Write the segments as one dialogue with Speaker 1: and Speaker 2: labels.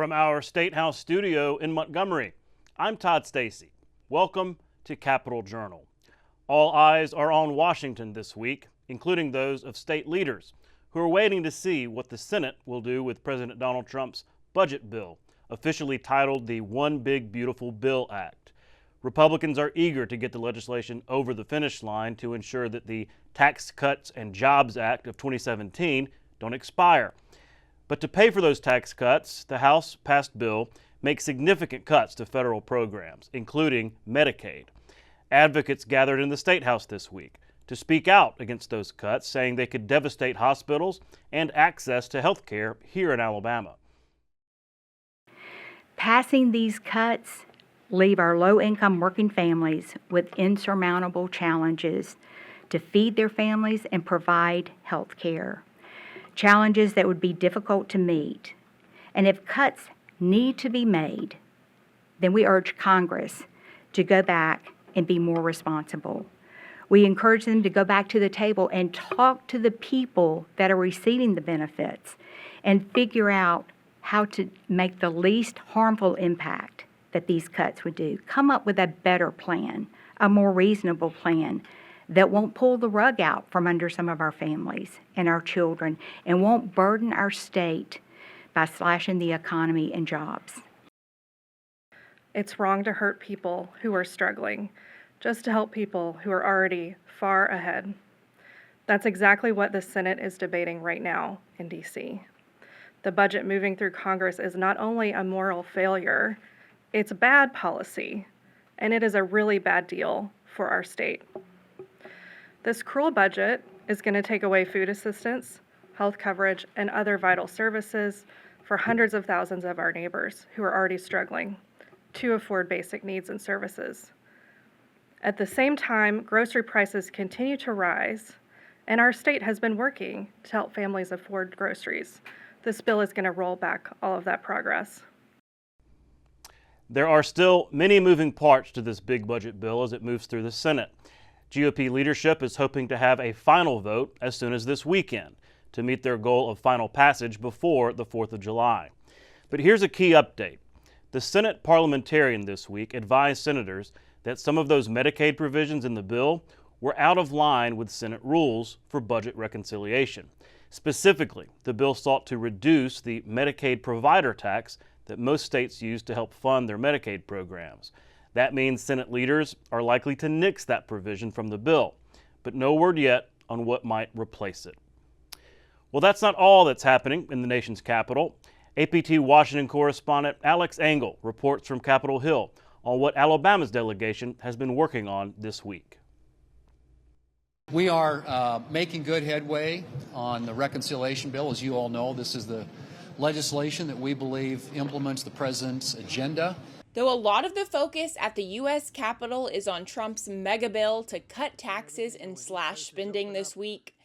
Speaker 1: From our State House studio in Montgomery, I'm Todd Stacy. Welcome to Capitol Journal. All eyes are on Washington this week, including those of state leaders who are waiting to see what the Senate will do with President Donald Trump's budget bill, officially titled the One Big Beautiful Bill Act. Republicans are eager to get the legislation over the finish line to ensure that the Tax Cuts and Jobs Act of 2017 don't expire. But to pay for those tax cuts, the House passed bill makes significant cuts to federal programs, including Medicaid. Advocates gathered in the State House this week to speak out against those cuts, saying they could devastate hospitals and access to health care here in Alabama.
Speaker 2: Passing these cuts leave our low-income working families with insurmountable challenges to feed their families and provide health care. Challenges that would be difficult to meet. And if cuts need to be made, then we urge Congress to go back and be more responsible. We encourage them to go back to the table and talk to the people that are receiving the benefits and figure out how to make the least harmful impact that these cuts would do. Come up with a better plan, a more reasonable plan that won't pull the rug out from under some of our families and our children and won't burden our state by slashing the economy and jobs.
Speaker 3: It's wrong to hurt people who are struggling, just to help people who are already far ahead. That's exactly what the Senate is debating right now in D.C. The budget moving through Congress is not only a moral failure, it's bad policy, and it is a really bad deal for our state. This cruel budget is going to take away food assistance, health coverage, and other vital services for hundreds of thousands of our neighbors who are already struggling to afford basic needs and services. At the same time, grocery prices continue to rise, and our state has been working to help families afford groceries. This bill is going to roll back all of that progress.
Speaker 1: There are still many moving parts to this big budget bill as it moves through the Senate. GOP leadership is hoping to have a final vote as soon as this weekend to meet their goal of final passage before the 4th of July. But here's a key update. The Senate parliamentarian this week advised senators that some of those Medicaid provisions in the bill were out of line with Senate rules for budget reconciliation. Specifically, the bill sought to reduce the Medicaid provider tax that most states use to help fund their Medicaid programs. That means Senate leaders are likely to nix that provision from the bill, but no word yet on what might replace it. Well, that's not all that's happening in the nation's capital. APT Washington correspondent Alex Engel reports from Capitol Hill on what Alabama's delegation has been working on this week.
Speaker 4: We are making good headway on the reconciliation bill. As you all know, this is the legislation that we believe implements the president's agenda.
Speaker 5: Though a lot of the focus at the U.S. Capitol is on Trump's mega bill to cut taxes and slash spending this week,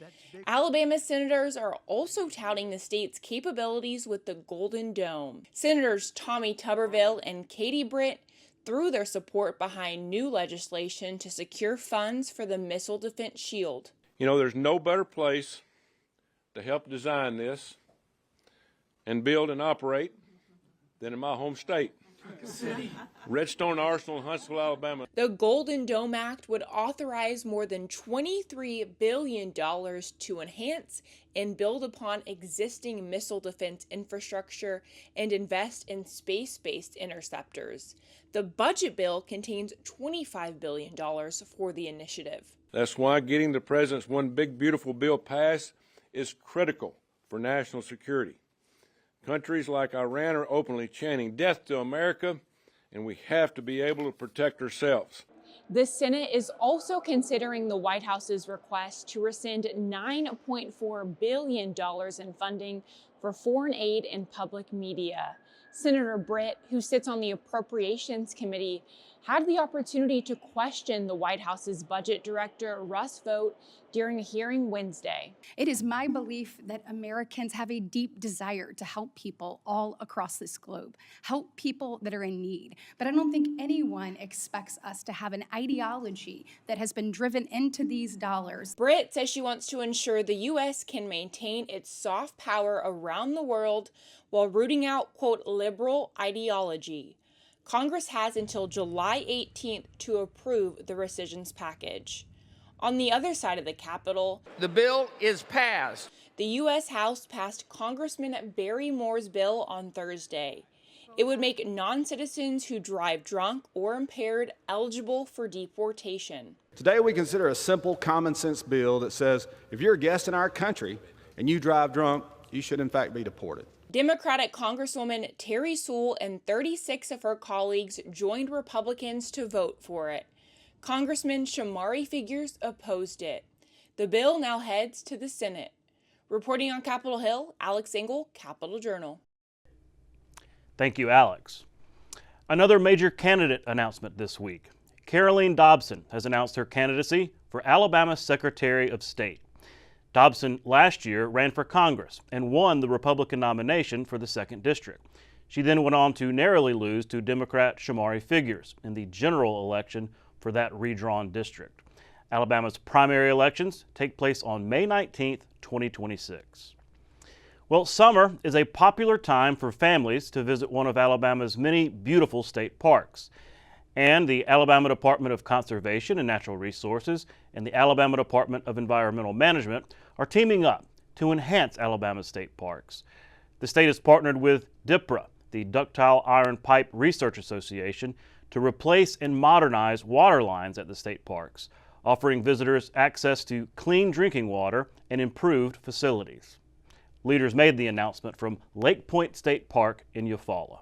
Speaker 5: Alabama senators are also touting the state's capabilities with the Golden Dome. Senators Tommy Tuberville and Katie Britt threw their support behind new legislation to secure funds for the Missile Defense Shield.
Speaker 6: You know, there's no better place to help design this and build and operate than in my home state. Redstone Arsenal in Huntsville, Alabama.
Speaker 5: The Golden Dome Act would authorize more than $23 billion to enhance and build upon existing missile defense infrastructure and invest in space-based interceptors. The budget bill contains $25 billion for the initiative.
Speaker 6: That's why getting the president's One Big Beautiful Bill passed is critical for national security. Countries like Iran are openly chanting death to America, and we have to be able to protect ourselves.
Speaker 5: The Senate is also considering the White House's request to rescind $9.4 billion in funding for foreign aid and public media. Senator Britt, who sits on the Appropriations Committee, had the opportunity to question the White House's budget director, Russ Vought, during a hearing Wednesday.
Speaker 7: It is my belief that Americans have a deep desire to help people all across this globe, help people that are in need. But I don't think anyone expects us to have an ideology that has been driven into these dollars.
Speaker 5: Britt says she wants to ensure the U.S. can maintain its soft power around the world while rooting out, quote, liberal ideology. Congress has until July 18th to approve the rescissions package. On the other side of the Capitol,
Speaker 8: the bill is passed.
Speaker 5: The U.S. House passed Congressman Barry Moore's bill on Thursday. It would make non-citizens who drive drunk or impaired eligible for deportation.
Speaker 9: Today we consider a simple common sense bill that says if you're a guest in our country and you drive drunk, you should in fact be deported.
Speaker 5: Democratic Congresswoman Terry Sewell and 36 of her colleagues joined Republicans to vote for it. Congressman Shamari Figures opposed it. The bill now heads to the Senate. Reporting on Capitol Hill, Alex Engel, Capitol Journal.
Speaker 1: Thank you, Alex. Another major candidate announcement this week. Caroline Dobson has announced her candidacy for Alabama Secretary of State. Dobson last year ran for Congress and won the Republican nomination for the 2nd District. She then went on to narrowly lose to Democrat Shamari Figures in the general election for that redrawn district. Alabama's primary elections take place on May 19th, 2026. Well, summer is a popular time for families to visit one of Alabama's many beautiful state parks. And the Alabama Department of Conservation and Natural Resources and the Alabama Department of Environmental Management are teaming up to enhance Alabama's state parks. The state has partnered with DIPRA, the Ductile Iron Pipe Research Association, to replace and modernize water lines at the state parks, offering visitors access to clean drinking water and improved facilities. Leaders made the announcement from Lake Point State Park in Eufaula.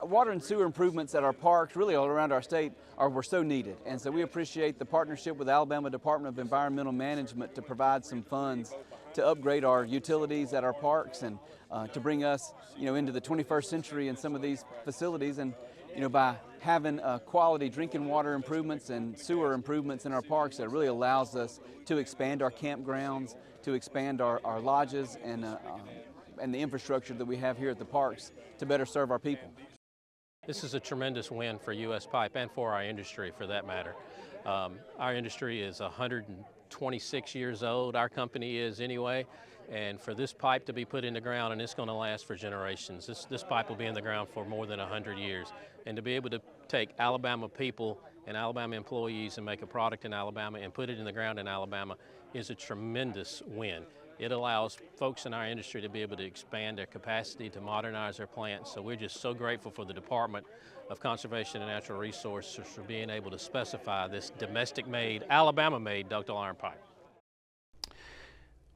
Speaker 10: Water and sewer improvements at our parks, really all around our state, were so needed. And so we appreciate the partnership with the Alabama Department of Environmental Management to provide some funds to upgrade our utilities at our parks and to bring us, into the 21st century in some of these facilities. And, by having quality drinking water improvements and sewer improvements in our parks, it really allows us to expand our campgrounds, to expand our lodges and the infrastructure that we have here at the parks to better serve our people.
Speaker 11: This is a tremendous win for U.S. Pipe and for our industry, for that matter. Our industry is 126 years old, our company is anyway, and for this pipe to be put in the ground, and it's going to last for generations. This pipe will be in the ground for more than 100 years. And to be able to take Alabama people and Alabama employees and make a product in Alabama and put it in the ground in Alabama is a tremendous win. It allows folks in our industry to be able to expand their capacity to modernize their plants. So we're just so grateful for the Department of Conservation and Natural Resources for being able to specify this domestic-made, Alabama-made ductile iron pipe.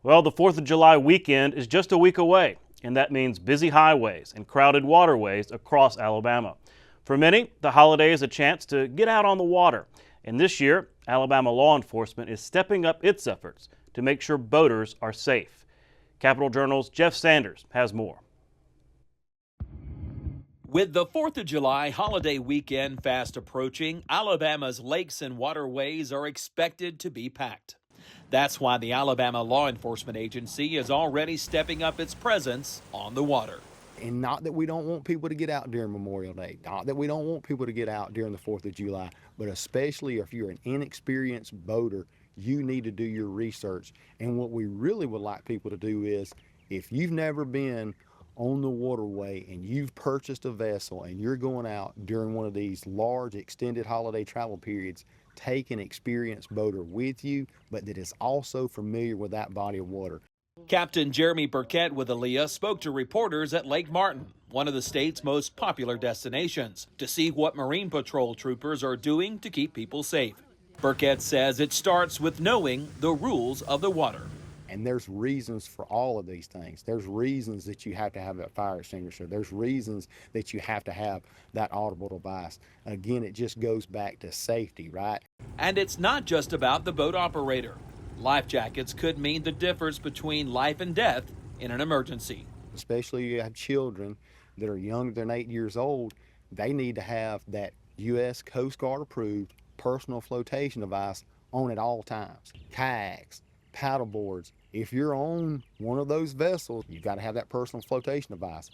Speaker 1: Well, the 4th of July weekend is just a week away, and that means busy highways and crowded waterways across Alabama. For many, the holiday is a chance to get out on the water. And this year, Alabama law enforcement is stepping up its efforts to make sure boaters are safe. Capitol Journal's Jeff Sanders has more.
Speaker 12: With the 4th of July holiday weekend fast approaching, Alabama's lakes and waterways are expected to be packed. That's why the Alabama Law Enforcement Agency is already stepping up its presence on the water.
Speaker 13: And not that we don't want people to get out during Memorial Day, not that we don't want people to get out during the 4th of July, but especially if you're an inexperienced boater, you need to do your research. And what we really would like people to do is, if you've never been on the waterway and you've purchased a vessel and you're going out during one of these large extended holiday travel periods, take an experienced boater with you, but that is also familiar with that body of water.
Speaker 12: Captain Jeremy Burkett with Aaliyah spoke to reporters at Lake Martin, one of the state's most popular destinations, to see what Marine Patrol troopers are doing to keep people safe. Burkett says it starts with knowing the rules of the water.
Speaker 13: And there's reasons for all of these things. There's reasons that you have to have that fire extinguisher. There's reasons that you have to have that audible device. Again, it just goes back to safety, right?
Speaker 12: And it's not just about the boat operator. Life jackets could mean the difference between life and death in an emergency.
Speaker 13: Especially you have children that are younger than 8 years old, they need to have that U.S. Coast Guard approved personal flotation device on at all times. Kayaks, paddle boards. If you're on one of those vessels, you've got to have that personal flotation device.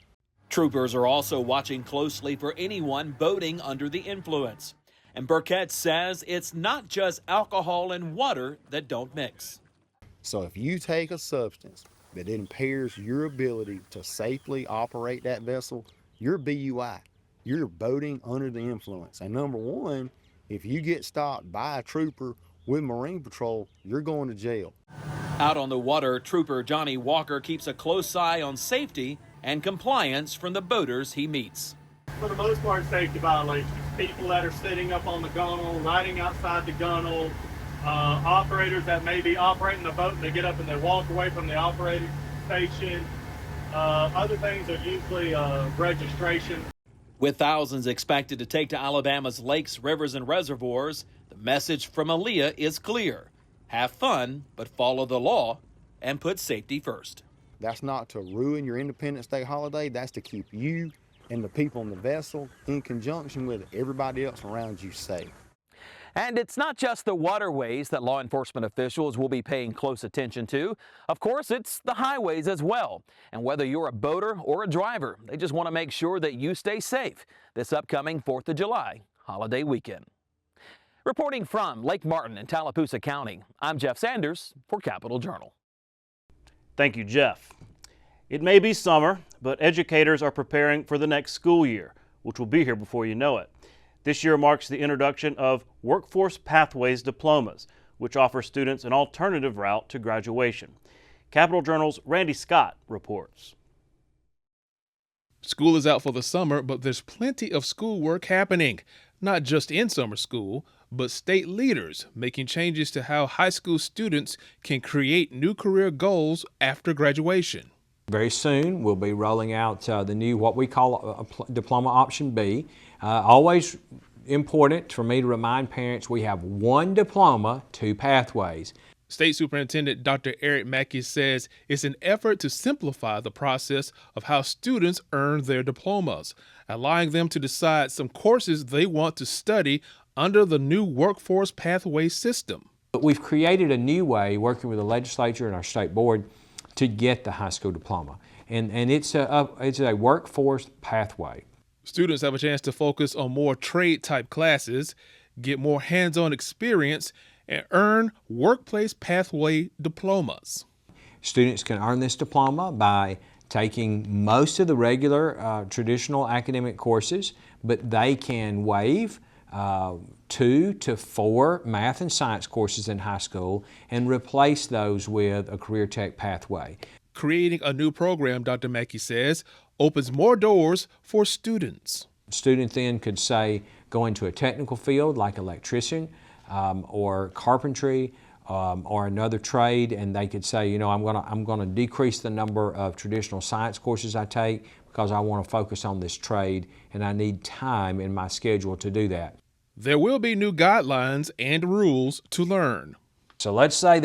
Speaker 12: Troopers are also watching closely for anyone boating under the influence. And Burkett says it's not just alcohol and water that don't mix.
Speaker 13: So if you take a substance that impairs your ability to safely operate that vessel, you're BUI. You're boating under the influence. And number one, if you get stopped by a trooper with Marine Patrol, you're going to jail.
Speaker 12: Out on the water, Trooper Johnny Walker keeps a close eye on safety and compliance from the boaters he meets.
Speaker 14: For the most part, safety violations. People that are sitting up on the gunnel, riding outside the gunnel, operators that may be operating the boat and they get up and they walk away from the operating station. Other things are usually registration.
Speaker 12: With thousands expected to take to Alabama's lakes, rivers, and reservoirs, the message from Aaliyah is clear. Have fun, but follow the law and put safety first.
Speaker 13: That's not to ruin your Independence Day holiday. That's to keep you and the people on the vessel, in conjunction with everybody else around you, safe.
Speaker 15: And it's not just the waterways that law enforcement officials will be paying close attention to. Of course, it's the highways as well. And whether you're a boater or a driver, they just want to make sure that you stay safe this upcoming 4th of July holiday weekend. Reporting from Lake Martin in Tallapoosa County, I'm Jeff Sanders for Capital Journal.
Speaker 1: Thank you, Jeff. It may be summer, but educators are preparing for the next school year, which will be here before you know it. This year marks the introduction of Workforce Pathways diplomas, which offer students an alternative route to graduation. Capital Journal's Randy Scott reports.
Speaker 16: School is out for the summer, but there's plenty of schoolwork happening, not just in summer school, but state leaders making changes to how high school students can create new career goals after graduation.
Speaker 17: Very soon, we'll be rolling out the new, what we call a Diploma Option B. Always important for me to remind parents we have one diploma, two pathways.
Speaker 16: State Superintendent Dr. Eric Mackey says it's an effort to simplify the process of how students earn their diplomas, allowing them to decide some courses they want to study under the new Workforce Pathway system.
Speaker 17: But we've created a new way, working with the legislature and our state board, to get the high school diploma. And it's a workforce pathway.
Speaker 16: Students have a chance to focus on more trade-type classes, get more hands-on experience, and earn workplace pathway diplomas.
Speaker 17: Students can earn this diploma by taking most of the regular traditional academic courses, but they can waive 2 to 4 math and science courses in high school and replace those with a career tech pathway.
Speaker 16: Creating a new program, Dr. Mackey says, opens more doors for students.
Speaker 17: Students then could say go into a technical field like electrician or carpentry or another trade, and they could say, you know, I'm going to decrease the number of traditional science courses I take because I want to focus on this trade and I need time in my schedule to do that.
Speaker 16: There will be new guidelines and rules to learn.
Speaker 17: So let's say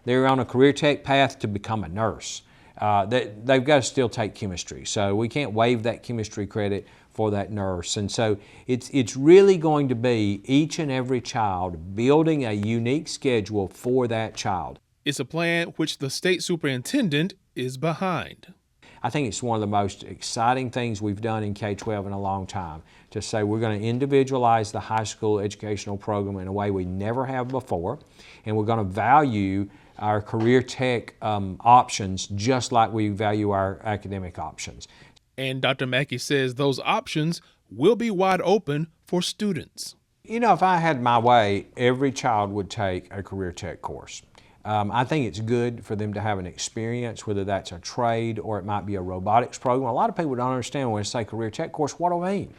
Speaker 17: they're on a career tech path to become a nurse. They've got to still take chemistry, so we can't waive that chemistry credit for that nurse. And so it's really going to be each and every child building a unique schedule for that child.
Speaker 16: It's a plan which the state superintendent is behind.
Speaker 17: I think it's one of the most exciting things we've done in K-12 in a long time, to say we're going to individualize the high school educational program in a way we never have before, and we're going to value our career tech options just like we value our academic options.
Speaker 16: And Dr. Mackey says those options will be wide open for students.
Speaker 17: You know, if I had my way, every child would take a career tech course. I think it's good for them to have an experience, whether that's a trade or it might be a robotics program. A lot of people don't understand when I say career tech course, what do I mean?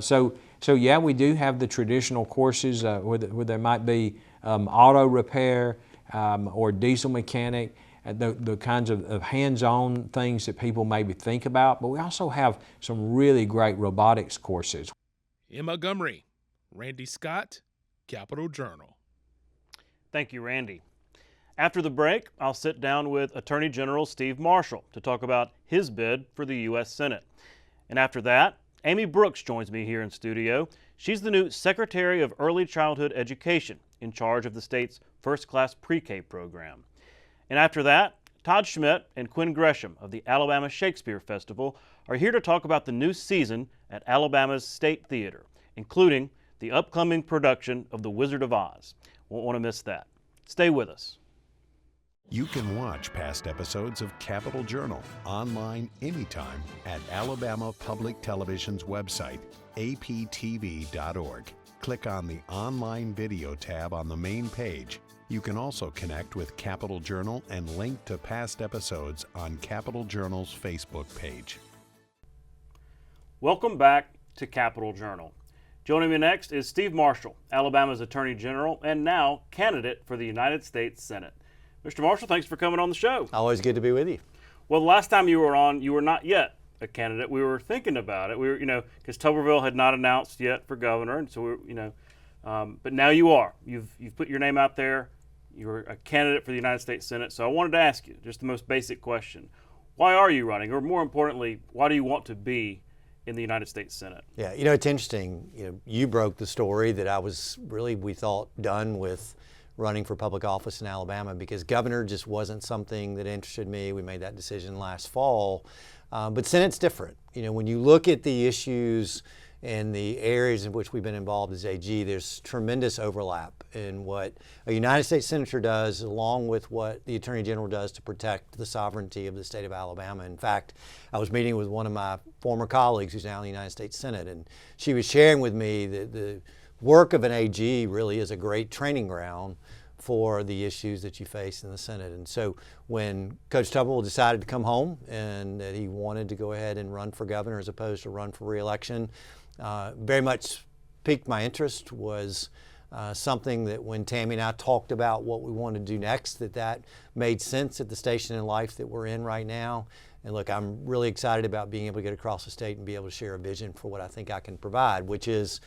Speaker 17: So yeah, we do have the traditional courses where there might be auto repair or diesel mechanic, the kinds of hands-on things that people maybe think about, but we also have some really great robotics courses.
Speaker 16: In Montgomery, Randy Scott, Capital Journal.
Speaker 1: Thank you, Randy. After the break, I'll sit down with Attorney General Steve Marshall to talk about his bid for the U.S. Senate. And after that, Amy Brooks joins me here in studio. She's the new Secretary of Early Childhood Education, in charge of the state's first-class pre-K program. And after that, Todd Schmidt and Quin Gresham of the Alabama Shakespeare Festival are here to talk about the new season at Alabama's State Theater, including the upcoming production of The Wizard of Oz. Won't want to miss that. Stay with us.
Speaker 18: You can watch past episodes of Capitol Journal online anytime at Alabama Public Television's website, aptv.org. Click on the Online Video tab on the main page. You can also connect with Capitol Journal and link to past episodes on Capitol Journal's Facebook page.
Speaker 1: Welcome back to Capitol Journal. Joining me next is Steve Marshall, Alabama's Attorney General and now candidate for the United States Senate. Mr. Marshall, thanks for coming on the show.
Speaker 19: Always good to be with you.
Speaker 1: Well, the last time you were on, you were not yet a candidate. We were thinking about it. We were, because Tuberville had not announced yet for governor, and so but now you are. You've put your name out there. You're a candidate for the United States Senate. So I wanted to ask you just the most basic question: why are you running, or more importantly, why do you want to be in the United States Senate?
Speaker 19: Yeah, it's interesting. You broke the story that I was really, we thought, done with running for public office in Alabama because governor just wasn't something that interested me. We made that decision last fall. But Senate's different. When you look at the issues and the areas in which we've been involved as AG, there's tremendous overlap in what a United States Senator does along with what the Attorney General does to protect the sovereignty of the state of Alabama. In fact, I was meeting with one of my former colleagues who's now in the United States Senate, and she was sharing with me that the work of an AG really is a great training ground for the issues that you face in the Senate. And so when Coach Tuberville decided to come home and that he wanted to go ahead and run for governor as opposed to run for re-election, very much piqued my interest, was something that when Tammy and I talked about what we wanted to do next, that made sense at the station in life that we're in right now. And look, I'm really excited about being able to get across the state and be able to share a vision for what I think I can provide, which is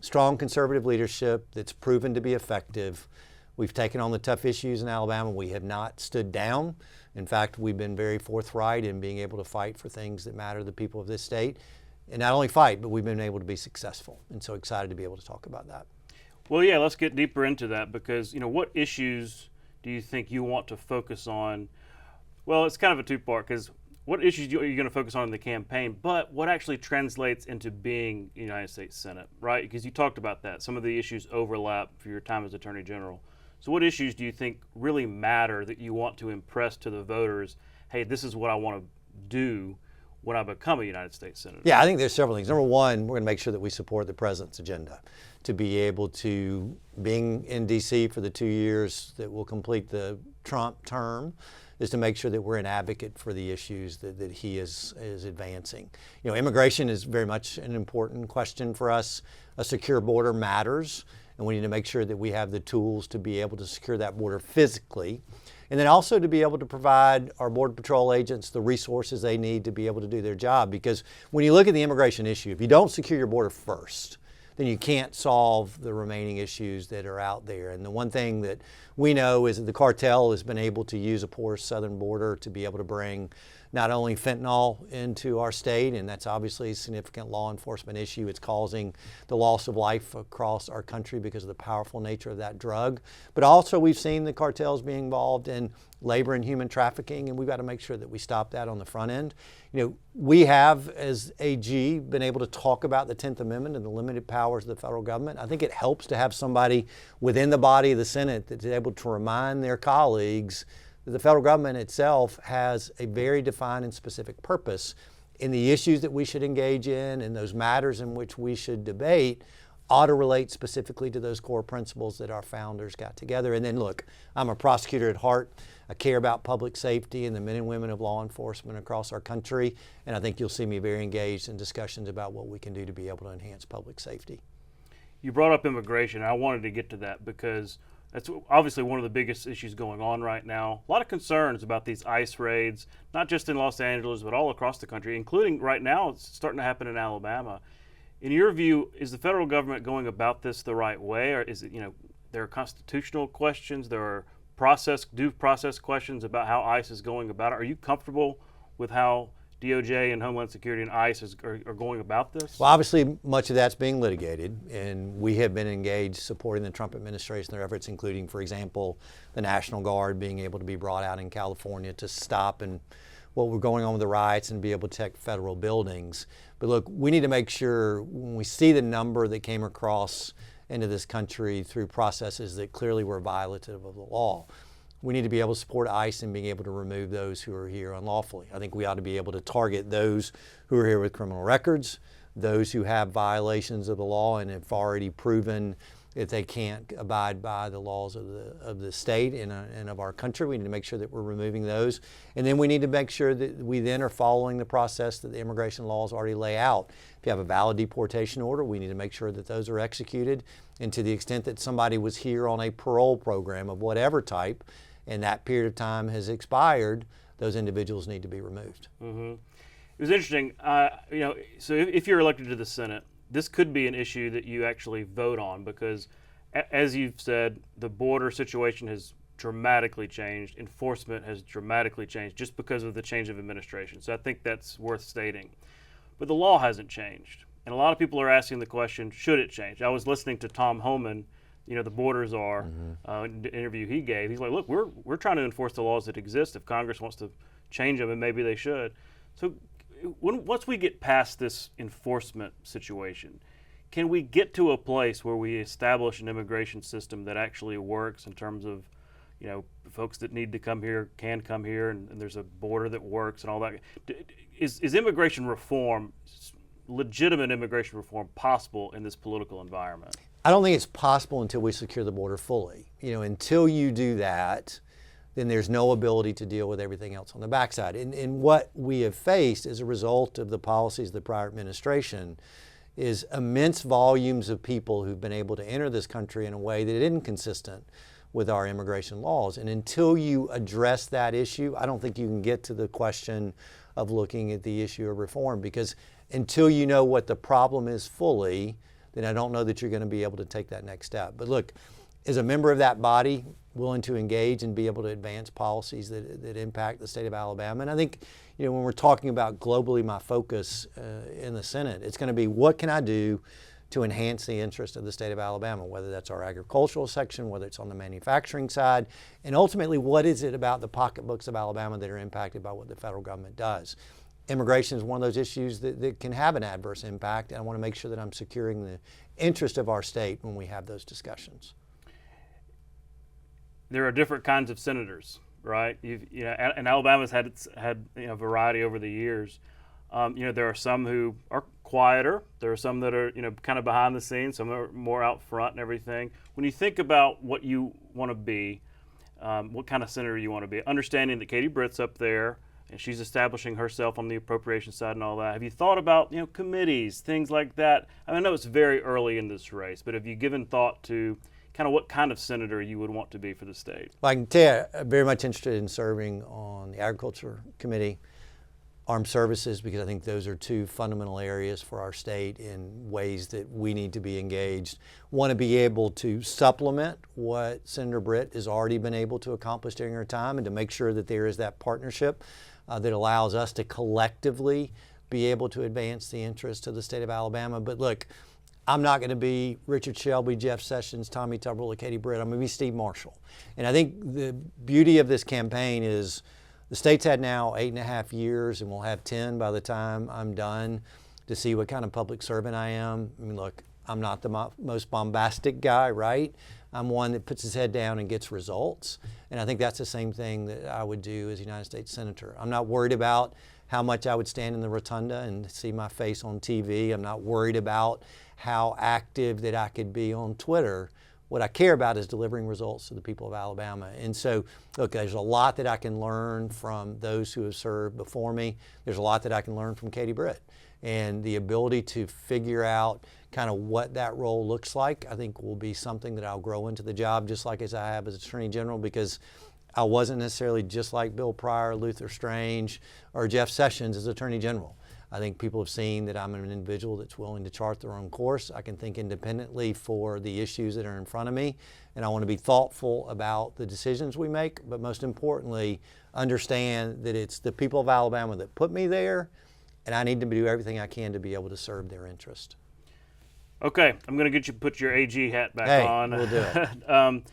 Speaker 19: strong conservative leadership that's proven to be effective. We've taken on the tough issues in Alabama. We have not stood down. In fact, we've been very forthright in being able to fight for things that matter to the people of this state. And not only fight, but we've been able to be successful. And so excited to be able to talk about that.
Speaker 1: Well, yeah, let's get deeper into that because, what issues do you think you want to focus on? Well, it's kind of a two-part because what issues are you going to focus on in the campaign, but what actually translates into being United States Senate, right? Because you talked about that. Some of the issues overlap for your time as Attorney General. So what issues do you think really matter that you want to impress to the voters, hey, this is what I want to do when I become a United States Senator?
Speaker 19: Yeah, I think there's several things. Number one, we're going to make sure that we support the president's agenda to be able to, being in D.C. for the 2 years that will complete the Trump term, is to make sure that we're an advocate for the issues that he is advancing. Immigration is very much an important question for us. A secure border matters, and we need to make sure that we have the tools to be able to secure that border physically, and then also to be able to provide our Border Patrol agents the resources they need to be able to do their job. Because when you look at the immigration issue, if you don't secure your border first, then you can't solve the remaining issues that are out there. And the one thing that we know is that the cartel has been able to use a porous southern border to be able to bring not only fentanyl into our state, and that's obviously a significant law enforcement issue. It's causing the loss of life across our country because of the powerful nature of that drug. But also we've seen the cartels being involved in labor and human trafficking, and we've got to make sure that we stop that on the front end. We have, as AG, been able to talk about the 10th Amendment and the limited powers of the federal government. I think it helps to have somebody within the body of the Senate that's able to remind their colleagues that the federal government itself has a very defined and specific purpose, in the issues that we should engage in and those matters in which we should debate ought to relate specifically to those core principles that our founders got together. And then look, I'm a prosecutor at heart. I care about public safety and the men and women of law enforcement across our country, and I think you'll see me very engaged in discussions about what we can do to be able to enhance public safety.
Speaker 1: You brought up immigration. I wanted to get to that because that's obviously one of the biggest issues going on right now. A lot of concerns about these ICE raids, not just in Los Angeles, but all across the country, including right now, it's starting to happen in Alabama. In your view, is the federal government going about this the right way, or is it, there are constitutional questions, there are due process questions about how ICE is going about it? Are you comfortable with how DOJ and Homeland Security and ICE are going about this?
Speaker 19: Well, obviously, much of that's being litigated, and we have been engaged supporting the Trump administration in their efforts, including, for example, the National Guard being able to be brought out in California to stop and what we're going on with the riots and be able to protect federal buildings. But look, we need to make sure when we see the number that came across into this country through processes that clearly were violative of the law, we need to be able to support ICE in being able to remove those who are here unlawfully. I think we ought to be able to target those who are here with criminal records, those who have violations of the law and have already proven that they can't abide by the laws of the state and of our country. We need to make sure that we're removing those. And then we need to make sure that we then are following the process that the immigration laws already lay out. If you have a valid deportation order, we need to make sure that those are executed. And to the extent that somebody was here on a parole program of whatever type, and that period of time has expired, those individuals need to be removed.
Speaker 1: Mm-hmm. It was interesting, so if you're elected to the Senate, this could be an issue that you actually vote on because, as you've said, the border situation has dramatically changed. Enforcement has dramatically changed just because of the change of administration. So I think that's worth stating. But the law hasn't changed. And a lot of people are asking the question, should it change? I was listening to Tom Homan, the border czar, the interview he gave. He's like, look, we're trying to enforce the laws that exist. If Congress wants to change them, and maybe they should. So once we get past this enforcement situation, can we get to a place where we establish an immigration system that actually works in terms of, folks that need to come here can come here, and there's a border that works and all that? Is immigration reform, legitimate immigration reform, possible in this political environment?
Speaker 19: I don't think it's possible until we secure the border fully. Until you do that, then there's no ability to deal with everything else on the backside. And what we have faced as a result of the policies of the prior administration is immense volumes of people who've been able to enter this country in a way that isn't consistent with our immigration laws. And until you address that issue, I don't think you can get to the question of looking at the issue of reform, because until you know what the problem is fully, then I don't know that you're going to be able to take that next step. But look, as a member of that body, willing to engage and be able to advance policies that impact the state of Alabama. And I think, when we're talking about globally my focus in the Senate, it's going to be what can I do to enhance the interest of the state of Alabama, whether that's our agricultural section, whether it's on the manufacturing side, and ultimately what is it about the pocketbooks of Alabama that are impacted by what the federal government does. Immigration is one of those issues that can have an adverse impact, and I want to make sure that I'm securing the interest of our state when we have those discussions.
Speaker 1: There are different kinds of senators, right? And Alabama's had a variety over the years. There are some who are quieter. There are some that are kind of behind the scenes. Some are more out front and everything. When you think about what you want to be, what kind of senator you want to be, understanding that Katie Britt's up there and she's establishing herself on the appropriation side and all that. Have you thought about committees, things like that? I know it's very early in this race, but have you given thought to kind of what kind of senator you would want to be for the state?
Speaker 19: Well, I can tell you, I'm very much interested in serving on the Agriculture Committee, Armed Services, because I think those are two fundamental areas for our state in ways that we need to be engaged. Want to be able to supplement what Senator Britt has already been able to accomplish during her time, and to make sure that there is that partnership that allows us to collectively be able to advance the interests of the state of Alabama. But look, I'm not going to be Richard Shelby, Jeff Sessions, Tommy Tuberville, Katie Britt. I'm going to be Steve Marshall. And I think the beauty of this campaign is the state's had now 8.5 years, and we'll have 10 by the time I'm done, to see what kind of public servant I am. I mean, look, I'm not the most bombastic guy, right? I'm one that puts his head down and gets results. And I think that's the same thing that I would do as a United States Senator. I'm not worried about how much I would stand in the rotunda and see my face on TV. I'm not worried about how active that I could be on Twitter. What I care about is delivering results to the people of Alabama. And so, look, there's a lot that I can learn from those who have served before me. There's a lot that I can learn from Katie Britt. And the ability to figure out kind of what that role looks like, I think will be something that I'll grow into the job, just like as I have as Attorney General, because I wasn't necessarily just like Bill Pryor, Luther Strange, or Jeff Sessions as Attorney General. I think people have seen that I'm an individual that's willing to chart their own course. I can think independently for the issues that are in front of me, and I want to be thoughtful about the decisions we make, but most importantly, understand that it's the people of Alabama that put me there, and I need to do everything I can to be able to serve their interest.
Speaker 1: Okay, I'm going to get you to put your AG hat back on.
Speaker 19: We'll do it.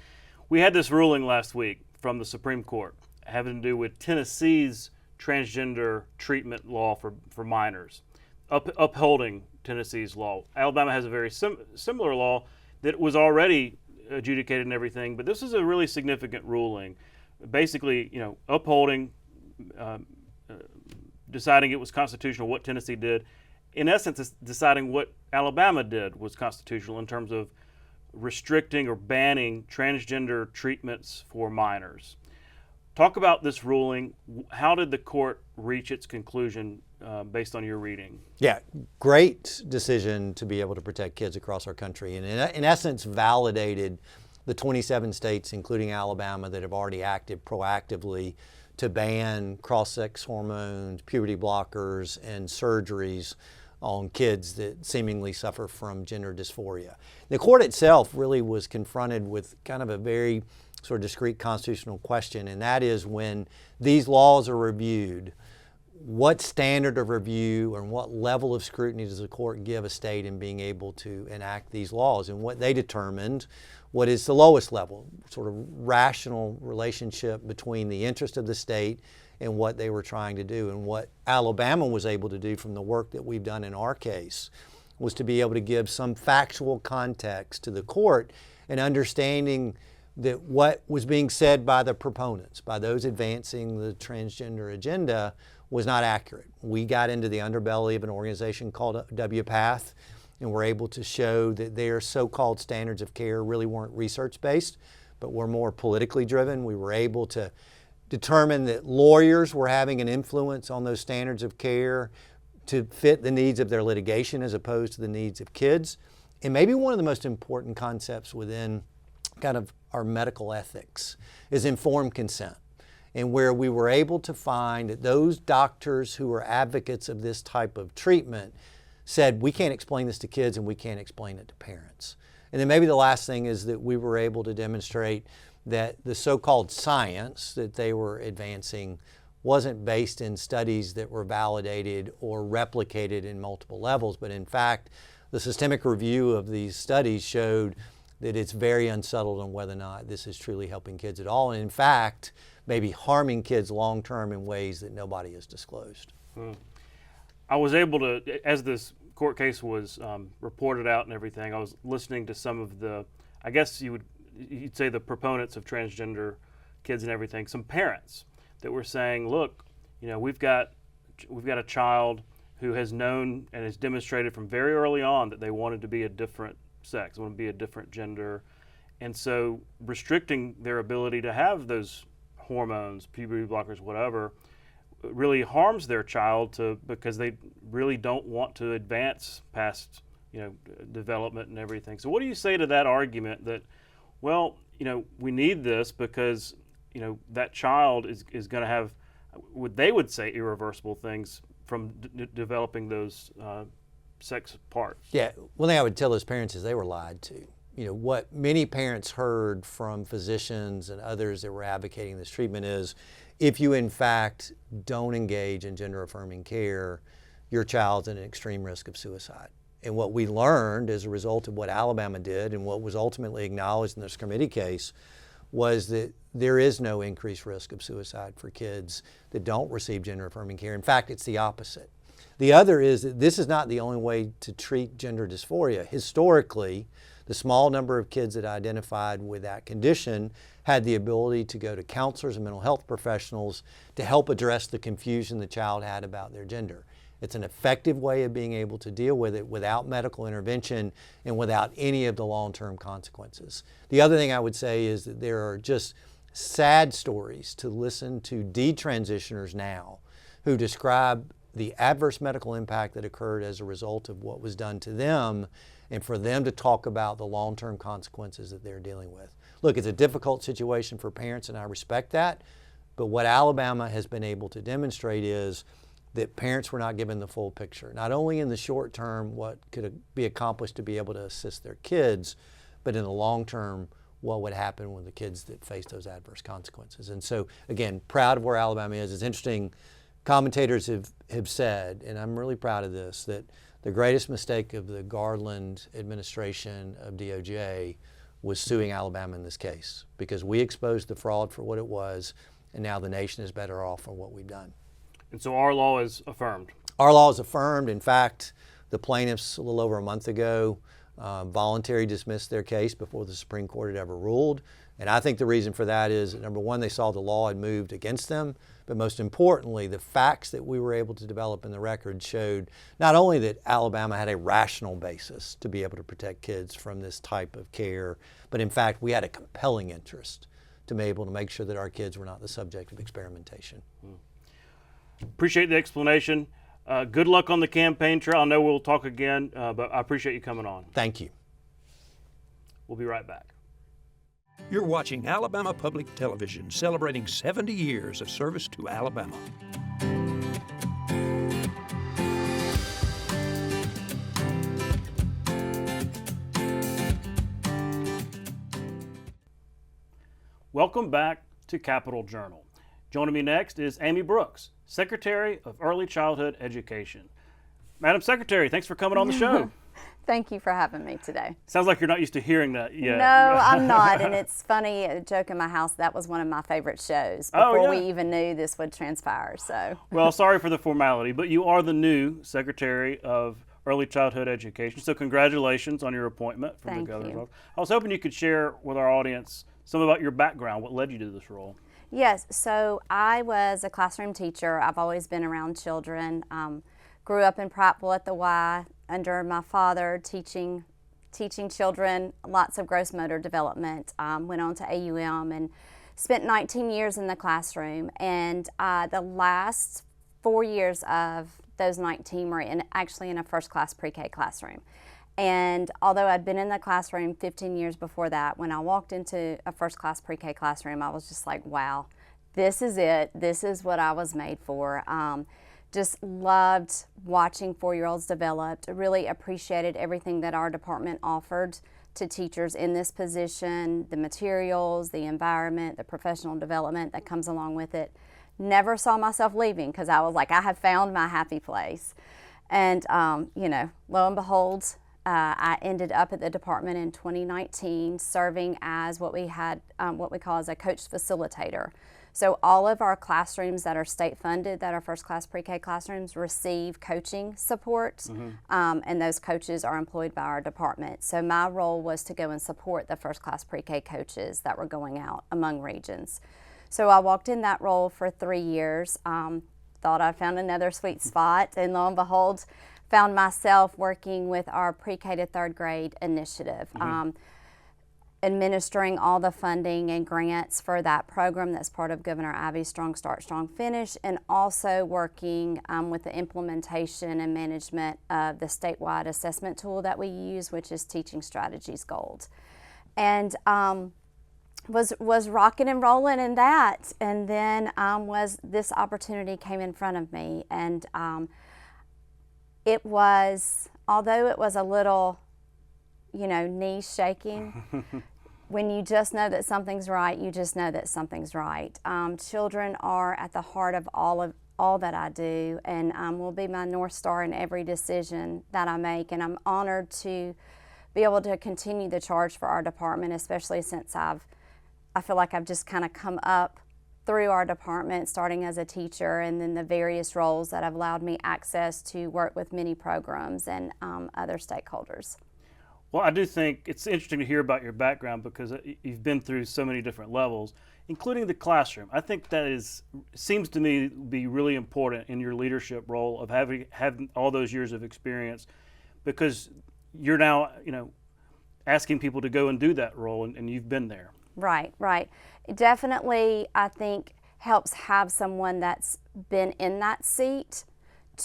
Speaker 1: We had this ruling last week from the Supreme Court having to do with Tennessee's transgender treatment law for minors, upholding Tennessee's law. Alabama has a very similar law that was already adjudicated and everything, but this is a really significant ruling. Basically, upholding, deciding it was constitutional what Tennessee did. In essence, it's deciding what Alabama did was constitutional in terms of restricting or banning transgender treatments for minors. Talk about this ruling. How did the court reach its conclusion based on your reading?
Speaker 19: Yeah, great decision to be able to protect kids across our country, and in essence validated the 27 states, including Alabama, that have already acted proactively to ban cross-sex hormones, puberty blockers, and surgeries on kids that seemingly suffer from gender dysphoria. The court itself really was confronted with kind of a very sort of discrete constitutional question, and that is, when these laws are reviewed, what standard of review and what level of scrutiny does the court give a state in being able to enact these laws? And what they determined, what is the lowest level, sort of rational relationship between the interest of the state and what they were trying to do. And what Alabama was able to do from the work that we've done in our case was to be able to give some factual context to the court and understanding that what was being said by the proponents, by those advancing the transgender agenda, was not accurate. We got into the underbelly of an organization called WPATH, and were able to show that their so-called standards of care really weren't research-based, but were more politically driven. We were able to determine that lawyers were having an influence on those standards of care to fit the needs of their litigation as opposed to the needs of kids. And maybe one of the most important concepts within kind of our medical ethics is informed consent, and where we were able to find that those doctors who were advocates of this type of treatment said, we can't explain this to kids and we can't explain it to parents. And then maybe the last thing is that we were able to demonstrate that the so-called science that they were advancing wasn't based in studies that were validated or replicated in multiple levels, but in fact, the systemic review of these studies showed that it's very unsettled on whether or not this is truly helping kids at all, and in fact, maybe harming kids long-term in ways that nobody has disclosed.
Speaker 1: I was able to, as this court case was reported out and everything, I was listening to some of the, I guess you'd say the proponents of transgender kids and everything, some parents that were saying, look, we've got a child who has known and has demonstrated from very early on that they wanted to be a different sex, want to be a different gender, and so restricting their ability to have those hormones, puberty blockers, whatever, really harms their child because they really don't want to advance past development and everything. So what do you say to that argument that, well, we need this because that child is going to have what they would say irreversible things from developing those sex parts?
Speaker 19: Yeah, one thing I would tell those parents is they were lied to. What many parents heard from physicians and others that were advocating this treatment is, if you in fact don't engage in gender affirming care, your child's at an extreme risk of suicide. And what we learned as a result of what Alabama did and what was ultimately acknowledged in this committee case was that there is no increased risk of suicide for kids that don't receive gender affirming care. In fact, it's the opposite. The other is that this is not the only way to treat gender dysphoria. Historically, the small number of kids that identified with that condition had the ability to go to counselors and mental health professionals to help address the confusion the child had about their gender. It's an effective way of being able to deal with it without medical intervention and without any of the long-term consequences. The other thing I would say is that there are just sad stories to listen to detransitioners now who describe the adverse medical impact that occurred as a result of what was done to them, and for them to talk about the long-term consequences that they're dealing with. Look, it's a difficult situation for parents, and I respect that, but what Alabama has been able to demonstrate is that parents were not given the full picture, not only in the short term, what could be accomplished to be able to assist their kids, but in the long term, what would happen with the kids that face those adverse consequences. And so, again, proud of where Alabama is. It's interesting, commentators have said, and I'm really proud of this, that the greatest mistake of the Garland administration of DOJ was suing Alabama in this case, because we exposed the fraud for what it was, and now the nation is better off for what we've done.
Speaker 1: And so our law is affirmed?
Speaker 19: Our law is affirmed. In fact, the plaintiffs a little over a month ago voluntarily dismissed their case before the Supreme Court had ever ruled. And I think the reason for that is, number one, they saw the law had moved against them, but most importantly, the facts that we were able to develop in the record showed not only that Alabama had a rational basis to be able to protect kids from this type of care, but in fact, we had a compelling interest to be able to make sure that our kids were not the subject of experimentation.
Speaker 1: Appreciate the explanation. Good luck on the campaign trail. I know we'll talk again, but I appreciate you coming on.
Speaker 19: Thank you.
Speaker 1: We'll be right back.
Speaker 20: You're watching Alabama Public Television, celebrating 70 years of service to Alabama.
Speaker 1: Welcome back to Capitol Journal. Joining me next is Amy Brooks, Secretary of Early Childhood Education. Madam Secretary, thanks for coming on the show.
Speaker 21: Thank you for having me today.
Speaker 1: Sounds like you're not used to hearing that yet.
Speaker 21: No, I'm not, and it's funny, a joke in my house, that was one of my favorite shows before we even knew this would transpire. So.
Speaker 1: Well, sorry for the formality, but you are the new Secretary of Early Childhood Education, so congratulations on your appointment from the governor's office. I was hoping you could share with our audience some about your background, what led you to this role.
Speaker 21: Yes, so I was a classroom teacher. I've always been around children. Grew up in Prattville at the Y under my father, teaching children lots of gross motor development. Went on to AUM and spent 19 years in the classroom. And the last 4 years of those 19 were actually in a first-class pre-K classroom. And although I'd been in the classroom 15 years before that, when I walked into a first-class pre-K classroom, I was just like, wow, this is it. This is what I was made for. Just loved watching 4-year-olds develop. Really appreciated everything that our department offered to teachers in this position, the materials, the environment, the professional development that comes along with it. Never saw myself leaving because I was like, I have found my happy place. And, you know, lo and behold, I ended up at the department in 2019 serving as what we call as a coach facilitator. So all of our classrooms that are state funded, that are first class pre-K classrooms, receive coaching support, and those coaches are employed by our department. So my role was to go and support the first class pre-K coaches that were going out among regions. So I walked in that role for 3 years, thought I found another sweet spot, and lo and behold, found myself working with our pre-K to third grade initiative, administering all the funding and grants for that program that's part of Governor Ivey's Strong Start, Strong Finish, and also working with the implementation and management of the statewide assessment tool that we use, which is Teaching Strategies Gold. And was rocking and rolling in that, and then this opportunity came in front of me, and it was, although it was a little, you know, knees shaking, when you just know that something's right, you just know that something's right. Children are at the heart of all that I do, and will be my North Star in every decision that I make, and I'm honored to be able to continue the charge for our department, especially since I feel like I've just kind of come up through our department, starting as a teacher, and then the various roles that have allowed me access to work with many programs and other stakeholders.
Speaker 1: Well, I do think it's interesting to hear about your background because you've been through so many different levels, including the classroom. I think that seems to me to be really important in your leadership role of having all those years of experience, because you're now, you know, asking people to go and do that role, and you've been there.
Speaker 21: Right, right. It definitely, I think, helps have someone that's been in that seat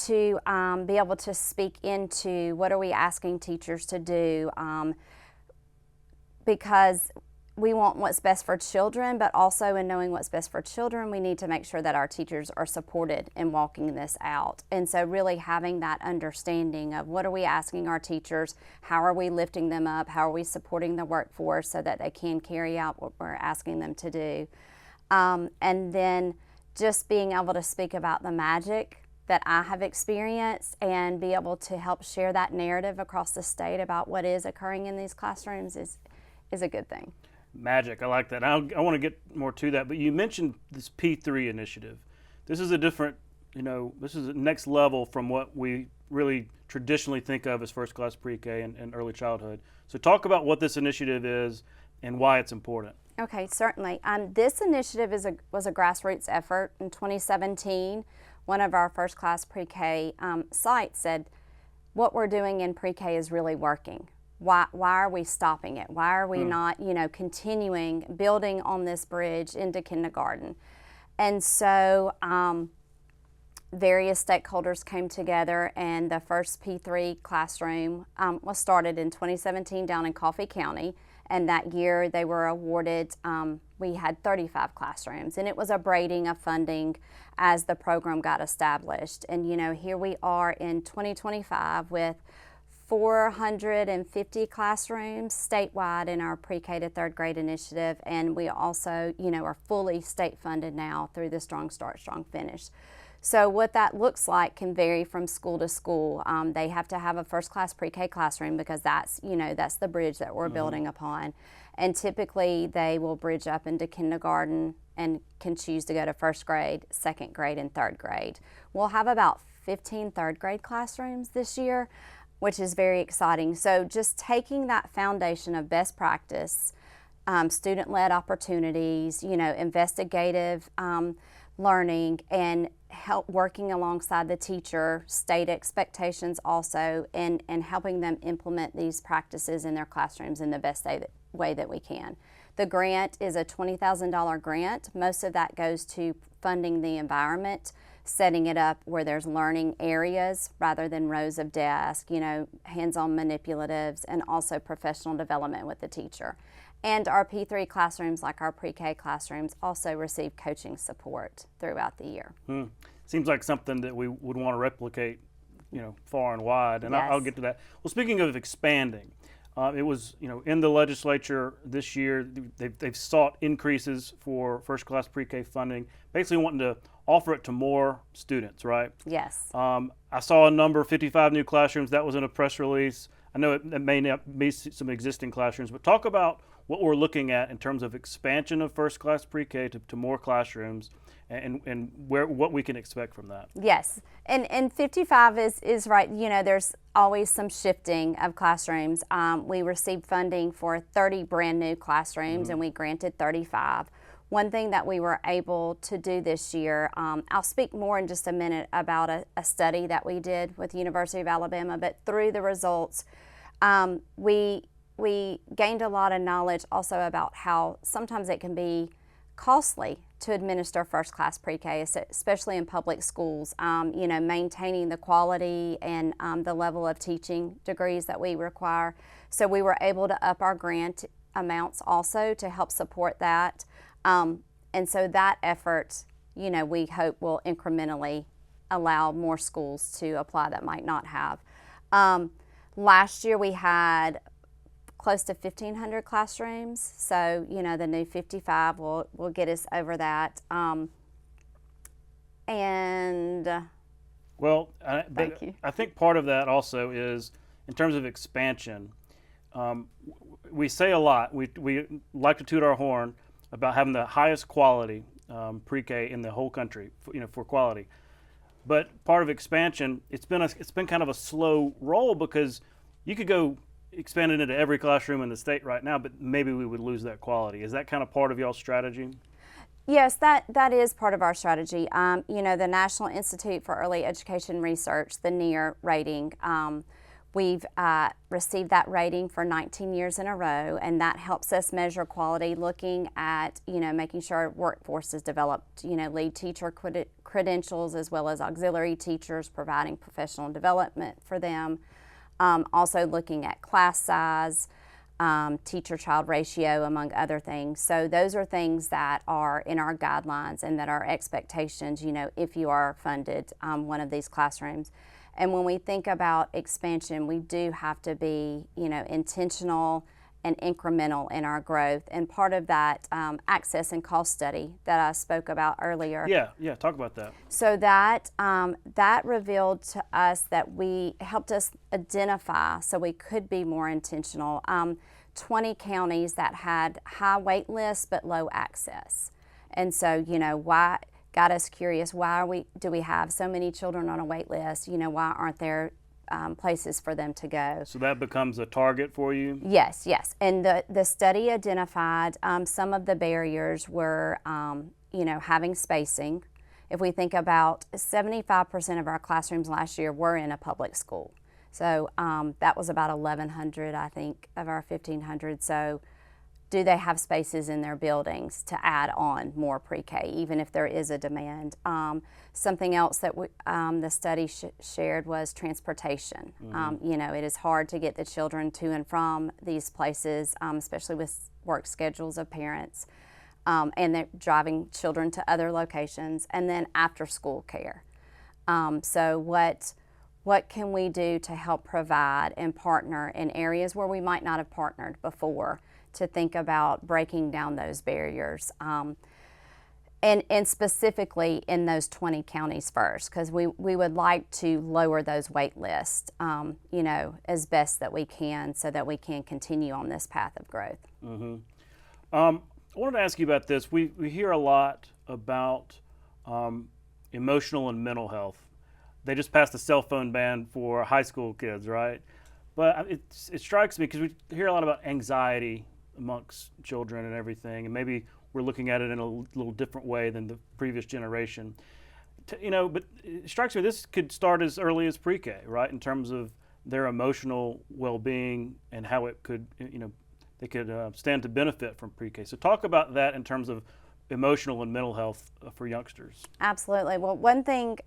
Speaker 21: to be able to speak into what are we asking teachers to do, because we want what's best for children, but also in knowing what's best for children, we need to make sure that our teachers are supported in walking this out. And so really having that understanding of what are we asking our teachers, how are we lifting them up, how are we supporting the workforce so that they can carry out what we're asking them to do. And then just being able to speak about the magic that I have experienced and be able to help share that narrative across the state about what is occurring in these classrooms is a good thing.
Speaker 1: Magic, I like that. I want to get more to that, but you mentioned this P3 initiative. This is a different, this is a next level from what we really traditionally think of as first class pre-K and early childhood. So talk about what this initiative is and why it's important.
Speaker 21: Okay, certainly. This initiative was a grassroots effort. In 2017, one of our first class pre-K sites said, what we're doing in pre-K is really working. Why are we stopping it? Why are we not, continuing, building on this bridge into kindergarten? And so various stakeholders came together, and the first P3 classroom was started in 2017 down in Coffee County. And that year they were awarded, we had 35 classrooms, and it was a braiding of funding as the program got established. And here we are in 2025 with 450 classrooms statewide in our pre-K to third grade initiative, and we also, are fully state funded now through the Strong Start, Strong Finish. So what that looks like can vary from school to school. They have to have a first class pre-K classroom because that's, that's the bridge that we're building upon. And typically they will bridge up into kindergarten and can choose to go to first grade, second grade, and third grade. We'll have about 15 third grade classrooms this year, which is very exciting. So just taking that foundation of best practice, student-led opportunities, investigative learning, and help working alongside the teacher, state expectations also, and helping them implement these practices in their classrooms in the best way that we can. The grant is a $20,000 grant. Most of that goes to funding the environment, setting it up where there's learning areas rather than rows of desks, hands-on manipulatives, and also professional development with the teacher. And our P3 classrooms, like our pre-K classrooms, also receive coaching support throughout the year.
Speaker 1: Seems like something that we would want to replicate, far and wide, and
Speaker 21: yes.
Speaker 1: I'll get to that. Well, speaking of expanding, it was, in the legislature this year, they've sought increases for first class pre-K funding, basically wanting to offer it to more students, right?
Speaker 21: Yes.
Speaker 1: I saw a number, 55 new classrooms. That was in a press release. I know it may not be some existing classrooms, but talk about what we're looking at in terms of expansion of first class pre-K to more classrooms and what we can expect from that.
Speaker 21: Yes, and 55 is right. There's always some shifting of classrooms. We received funding for 30 brand new classrooms, and we granted 35. One thing that we were able to do this year, I'll speak more in just a minute about a study that we did with the University of Alabama, but through the results, we gained a lot of knowledge also about how sometimes it can be costly to administer first class pre-K, especially in public schools, maintaining the quality and the level of teaching degrees that we require. So we were able to up our grant amounts also to help support that. And so that effort, we hope will incrementally allow more schools to apply that might not have. Last year we had close to 1,500 classrooms, so the new 55 will get us over that.
Speaker 1: Well, I think part of that also is in terms of expansion. We say a lot. We like to toot our horn about having the highest quality pre-K in the whole country, for quality. But part of expansion, it's been kind of a slow roll because you could go expand it into every classroom in the state right now, but maybe we would lose that quality. Is that kind of part of y'all's strategy?
Speaker 21: Yes, that is part of our strategy. The National Institute for Early Education Research, the NEER rating, we've received that rating for 19 years in a row, and that helps us measure quality, looking at, making sure our workforce is developed, lead teacher credentials as well as auxiliary teachers, providing professional development for them. Also looking at class size, teacher-child ratio, among other things. So those are things that are in our guidelines and that are expectations, if you are funded one of these classrooms. And when we think about expansion, we do have to be, intentional and incremental in our growth. And part of that access and cost study that I spoke about earlier.
Speaker 1: Yeah, talk about that.
Speaker 21: So that that revealed to us that helped us identify, so we could be more intentional, 20 counties that had high wait lists but low access. And so, why got us curious, do we have so many children on a wait list? Why aren't there places for them to go?
Speaker 1: So that becomes a target for you?
Speaker 21: Yes. And the study identified some of the barriers were, having spacing. If we think about 75% of our classrooms last year were in a public school. So that was about 1,100, I think, of our 1,500. So do they have spaces in their buildings to add on more pre-K, even if there is a demand? Something else that the study shared was transportation. It is hard to get the children to and from these places, especially with work schedules of parents, and they're driving children to other locations, and then after-school care. So what can we do to help provide and partner in areas where we might not have partnered before, to think about breaking down those barriers, and specifically in those 20 counties first, because we would like to lower those wait lists, as best that we can, so that we can continue on this path of growth.
Speaker 1: I wanted to ask you about this. We hear a lot about emotional and mental health. They just passed a cell phone ban for high school kids, right? But it strikes me, because we hear a lot about anxiety amongst children and everything, and maybe we're looking at it in a little different way than the previous generation. But it strikes me this could start as early as pre-K, right? In terms of their emotional well-being and how it could, they could stand to benefit from pre-K. So talk about that in terms of emotional and mental health for youngsters.
Speaker 21: Absolutely. Well, one thing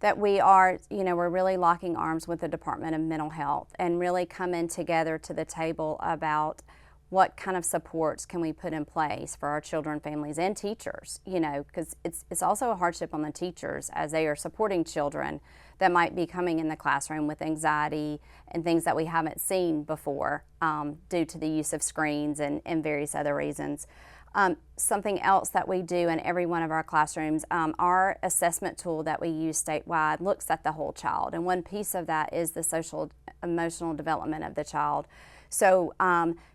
Speaker 21: that we are, we're really locking arms with the Department of Mental Health and really coming together to the table about what kind of supports can we put in place for our children, families, and teachers, because it's also a hardship on the teachers as they are supporting children that might be coming in the classroom with anxiety and things that we haven't seen before due to the use of screens and various other reasons. Something else that we do in every one of our classrooms, our assessment tool that we use statewide looks at the whole child, and one piece of that is the social emotional development of the child. So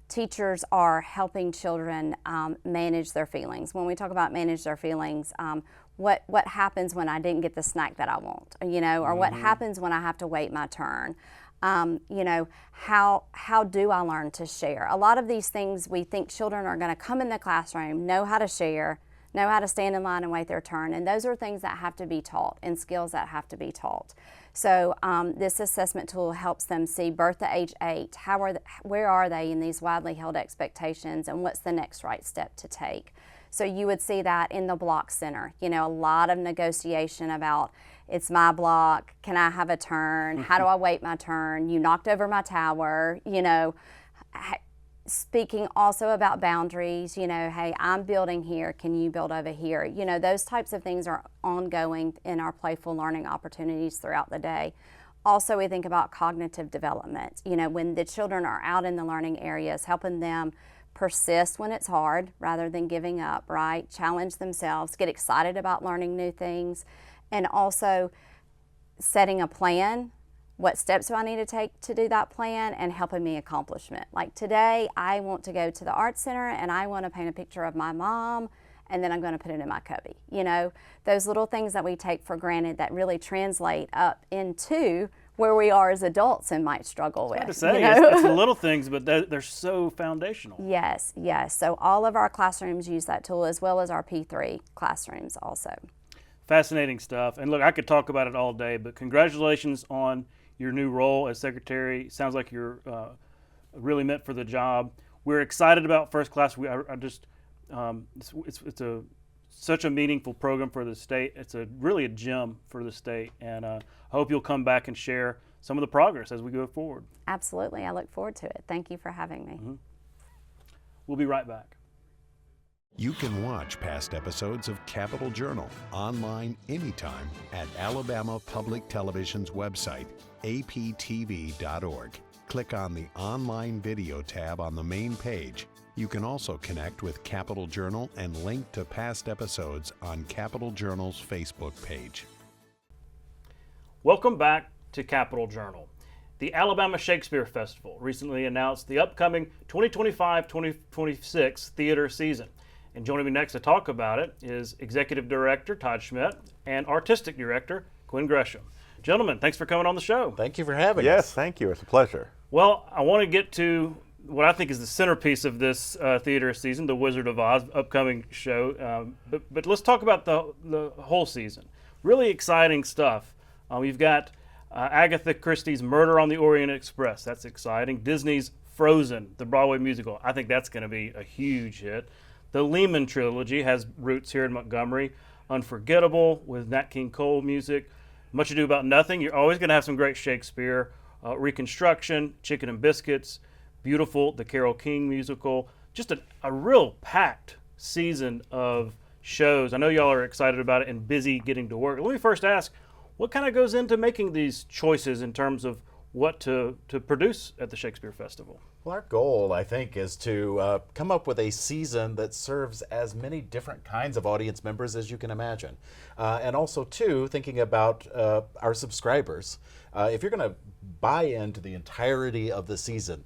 Speaker 21: teachers are helping children manage their feelings. When we talk about manage their feelings, what happens when I didn't get the snack that I want, or what happens when I have to wait my turn? How do I learn to share? A lot of these things we think children are going to come in the classroom, know how to share, know how to stand in line and wait their turn, and those are things that have to be taught and skills that have to be taught. So this assessment tool helps them see birth to age 8, where are they in these widely held expectations, and what's the next right step to take. So you would see that in the block center, a lot of negotiation about, it's my block, can I have a turn, how do I wait my turn, you knocked over my tower, speaking also about boundaries, hey, I'm building here, can you build over here? Those types of things are ongoing in our playful learning opportunities throughout the day. Also, we think about cognitive development, when the children are out in the learning areas, helping them persist when it's hard rather than giving up, right? Challenge themselves, get excited about learning new things, and also setting a plan. What steps do I need to take to do that plan, and helping me accomplishment. Like today, I want to go to the art center and I want to paint a picture of my mom, and then I'm going to put it in my cubby. Those little things that we take for granted that really translate up into where we are as adults and might struggle with.
Speaker 1: It's the little things, but they're so foundational.
Speaker 21: Yes. So all of our classrooms use that tool, as well as our P3 classrooms also.
Speaker 1: Fascinating stuff. And look, I could talk about it all day, but congratulations on your new role as secretary. Sounds like you're really meant for the job. We're excited about First Class. It's such a meaningful program for the state. It's really a gem for the state, and I hope you'll come back and share some of the progress as we go forward.
Speaker 21: Absolutely. I look forward to it. Thank you for having me.
Speaker 1: We'll be right back.
Speaker 18: You can watch past episodes of Capitol Journal online anytime at Alabama Public Television's website, aptv.org. Click on the online video tab on the main page. You can also connect with Capitol Journal and link to past episodes on Capitol Journal's Facebook page.
Speaker 1: Welcome back to Capitol Journal. The Alabama Shakespeare Festival recently announced the upcoming 2025-2026 theater season. And joining me next to talk about it is Executive Director Todd Schmidt and Artistic Director Quin Gresham. Gentlemen, thanks for coming on the show.
Speaker 2: Thank you for having us.
Speaker 22: Yes, thank you. It's a pleasure.
Speaker 1: Well, I want to get to what I think is the centerpiece of this theater season, The Wizard of Oz, upcoming show. But let's talk about the whole season. Really exciting stuff. We've got Agatha Christie's Murder on the Orient Express. That's exciting. Disney's Frozen, the Broadway musical. I think that's going to be a huge hit. The Lehman trilogy has roots here in Montgomery. Unforgettable with Nat King Cole music. Much Ado About Nothing. You're always going to have some great Shakespeare. Reconstruction, Chicken and Biscuits, Beautiful, the Carole King musical. Just a real packed season of shows. I know y'all are excited about it and busy getting to work. Let me first ask, what kind of goes into making these choices in terms of what to produce at the Shakespeare Festival?
Speaker 2: Well, our goal, I think, is to come up with a season that serves as many different kinds of audience members as you can imagine. And also, too, thinking about our subscribers. If you're going to buy into the entirety of the season,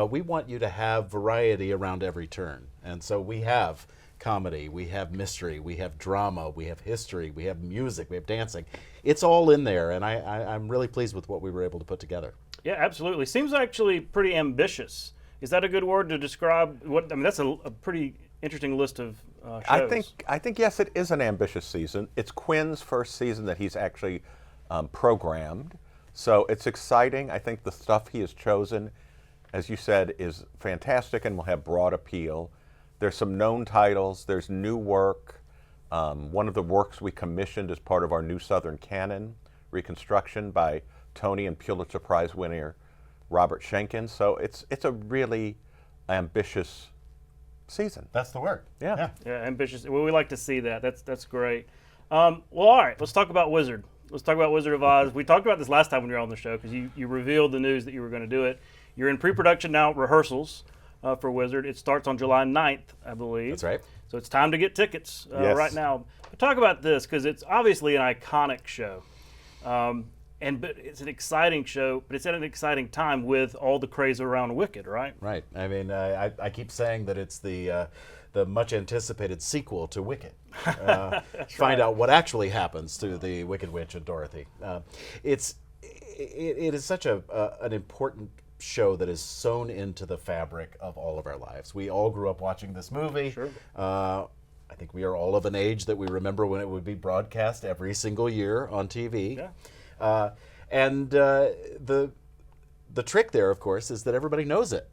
Speaker 2: we want you to have variety around every turn. And so we have comedy, we have mystery, we have drama, we have history, we have music, we have dancing. It's all in there, and I'm really pleased with what we were able to put together.
Speaker 1: Yeah, absolutely. Seems actually pretty ambitious. Is that a good word to describe what? I mean, that's a pretty interesting list of shows.
Speaker 22: I think yes, it is an ambitious season. It's Quin's first season that he's actually programmed, so it's exciting. I think the stuff he has chosen, as you said, is fantastic and will have broad appeal. There's some known titles. There's new work. One of the works we commissioned as part of our New Southern Canon, Reconstruction, by Tony and Pulitzer Prize winner Robert Schenken. So it's a really ambitious season.
Speaker 2: That's the word.
Speaker 22: Yeah.
Speaker 1: Ambitious. Well, we like to see that. That's great. Well, all right. Let's talk about Wizard. Let's talk about Wizard of Oz. We talked about this last time when you were on the show because you revealed the news that you were going to do it. You're in pre-production now, rehearsals for Wizard. It starts on July 9th, I believe.
Speaker 2: That's right.
Speaker 1: So it's time to get tickets
Speaker 22: Yes.
Speaker 1: right now. But talk about this because it's obviously an iconic show. But it's an exciting show, but it's at an exciting time with all the craze around Wicked, right?
Speaker 2: Right. I mean, I keep saying that it's the much anticipated sequel to Wicked. Find out what actually happens to the Wicked Witch and Dorothy. It is such an important show that is sewn into the fabric of all of our lives. We all grew up watching this movie.
Speaker 1: Sure.
Speaker 2: I think we are all of an age that we remember when it would be broadcast every single year on TV.
Speaker 1: Yeah.
Speaker 2: The trick there, of course, is that everybody knows it,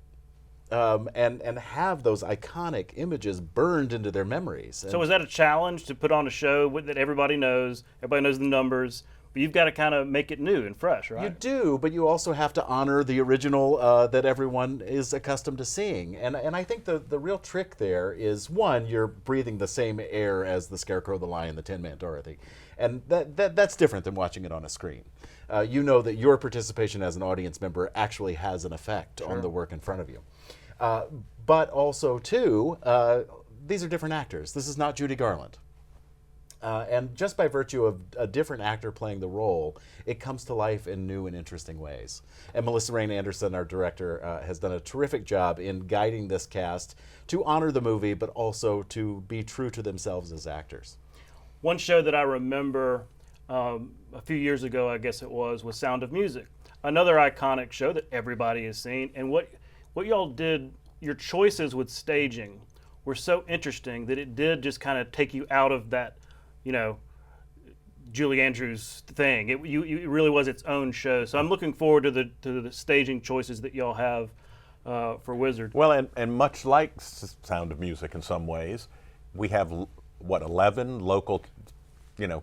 Speaker 2: and have those iconic images burned into their memories.
Speaker 1: So is that a challenge to put on a show that everybody knows the numbers, but you've got to kind of make it new and fresh, right?
Speaker 2: You do, but you also have to honor the original that everyone is accustomed to seeing. And I think the real trick there is, one, you're breathing the same air as the Scarecrow, the Lion, the Tin Man, Dorothy. And that's different than watching it on a screen. You know that your participation as an audience member actually has an effect on the work in front of you. But also, too, these are different actors. This is not Judy Garland. And just by virtue of a different actor playing the role, it comes to life in new and interesting ways. And Melissa Rain Anderson, our director, has done a terrific job in guiding this cast to honor the movie, but also to be true to themselves as actors.
Speaker 1: One show that I remember a few years ago, I guess it was Sound of Music. Another iconic show that everybody has seen. And what y'all did, your choices with staging were so interesting that it did just kind of take you out of that, Julie Andrews thing. It really was its own show. So I'm looking forward to the staging choices that y'all have for Wizard.
Speaker 22: Well, and much like Sound of Music in some ways, we have 11 local,